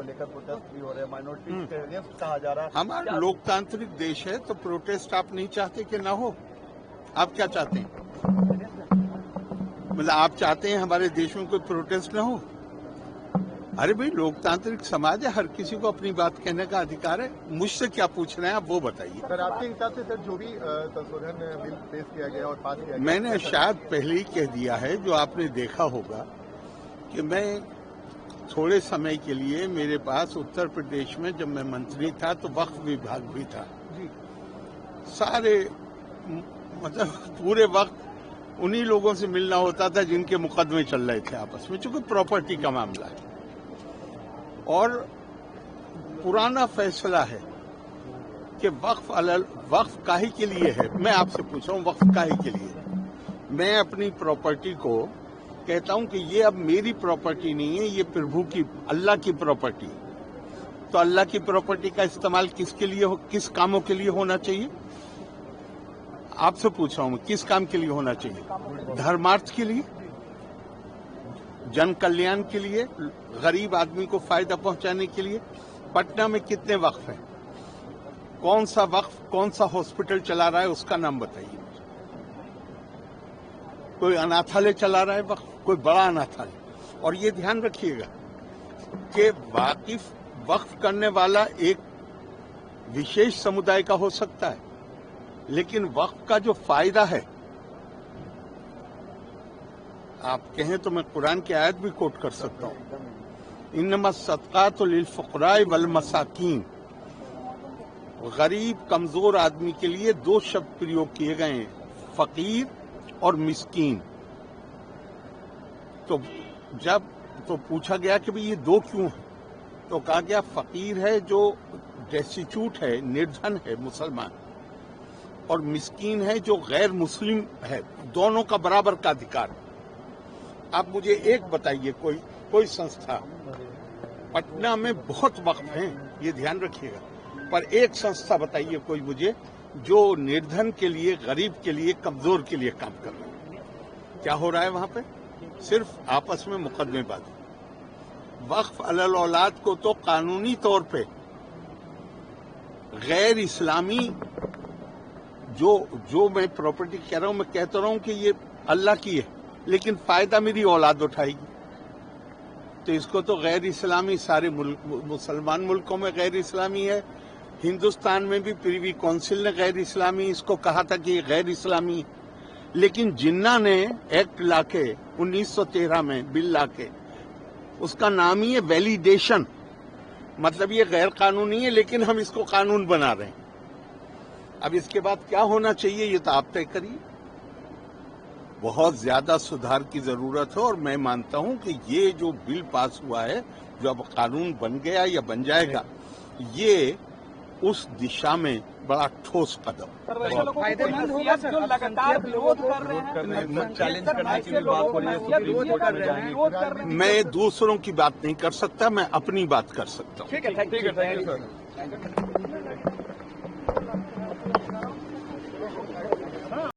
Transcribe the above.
को लेकर प्रोटेस्ट भी हो रहे हैं, माइनॉरिटी के अगेंस्ट कहा जा रहा है। हमारा लोकतांत्रिक देश है तो प्रोटेस्ट आप नहीं चाहते कि ना हो? आप क्या चाहते हैं? मतलब आप चाहते हैं हमारे देश में कोई प्रोटेस्ट ना हो? अरे भाई, लोकतांत्रिक समाज है, हर किसी को अपनी बात कहने का अधिकार है। मुझसे क्या पूछ रहे हैं आप, वो बताइए। सर, आपके हिसाब से सर जो भी संशोधन बिल पेश किया गया और पास किया गया, मैंने शायद पहले ही कह दिया है, जो आपने देखा होगा कि मैं थोड़े समय के लिए, मेरे पास उत्तर प्रदेश में जब मैं मंत्री था तो वक्फ विभाग भी था जी। सारे मतलब पूरे वक्त उन्हीं लोगों से मिलना होता था जिनके मुकदमे चल रहे थे आपस में, चूंकि प्रॉपर्टी का मामला है और पुराना फैसला है कि वक्फ काहे के लिए है। मैं आपसे पूछ रहा हूँ, वक्फ काहे के लिए? मैं अपनी प्रॉपर्टी को कहता हूं कि ये अब मेरी प्रॉपर्टी नहीं है, ये प्रभु की, अल्लाह की प्रॉपर्टी। तो अल्लाह की प्रॉपर्टी का इस्तेमाल किसके लिए हो, किस कामों के लिए होना चाहिए? आपसे पूछ रहा हूं, किस काम के लिए होना चाहिए? धर्मार्थ के लिए, जन कल्याण के लिए, गरीब आदमी को फायदा पहुंचाने के लिए। पटना में कितने वक्फ हैं? कौन सा वक्फ कौन सा हॉस्पिटल चला रहा है, उसका नाम बताइए। कोई अनाथालय चला रहा है वक्फ, कोई बड़ा अनाथालय। और ये ध्यान रखिएगा कि वक्फ करने वाला एक विशेष समुदाय का हो सकता है, लेकिन वक्फ का जो फायदा है, आप कहें तो मैं कुरान की आयत भी कोट कर सकता हूं, इन्नमा सदकातु लिल फुक़राए वल मसाकीन। गरीब कमजोर आदमी के लिए दो शब्द प्रयोग किए गए हैं, फकीर और मिस्कीन। तो जब तो पूछा गया कि भाई ये दो क्यों है, तो कहा गया फकीर है जो डेस्टिट्यूट है, निर्धन है, मुसलमान, और मिस्कीन है जो गैर मुस्लिम है। दोनों का बराबर का अधिकार है। आप मुझे एक बताइए, कोई संस्था, पटना में बहुत वक्फ हैं, ये ध्यान रखिएगा, पर एक संस्था बताइए कोई मुझे जो निर्धन के लिए, गरीब के लिए, कमजोर के लिए काम कर रहा है। क्या हो रहा है वहां पे? सिर्फ आपस में मुकदमेबाजी। वक्फ अलल औलाद को तो कानूनी तौर पे गैर इस्लामी जो मैं प्रॉपर्टी कह रहा हूं, मैं कहता रहा हूं कि ये अल्लाह की है, लेकिन फायदा मेरी औलाद उठाएगी, तो इसको तो गैर इस्लामी, सारे मुसलमान मुल्कों में गैर इस्लामी है। हिंदुस्तान में भी प्रीवी काउंसिल ने गैर इस्लामी इसको कहा था कि ये गैर इस्लामी है। लेकिन जिन्ना ने एक्ट लाके 1913 में बिल लाके, उसका नाम ही है वैलिडेशन, मतलब ये गैर कानूनी है लेकिन हम इसको कानून बना रहे हैं। अब इसके बाद क्या होना चाहिए ये तो आप तय करिए। बहुत ज्यादा सुधार की जरूरत है और मैं मानता हूं कि ये जो बिल पास हुआ है, जो अब कानून बन गया या बन जाएगा, ये उस दिशा में बड़ा ठोस कदम। फायदेमंद होगा सर, जो लगातार विरोध कर रहे हैं, चैलेंज करने की भी बात हो रही है। मैं दूसरों की बात नहीं कर सकता, मैं अपनी बात कर सकता हूँ। ठीक है, थैंक यू सर।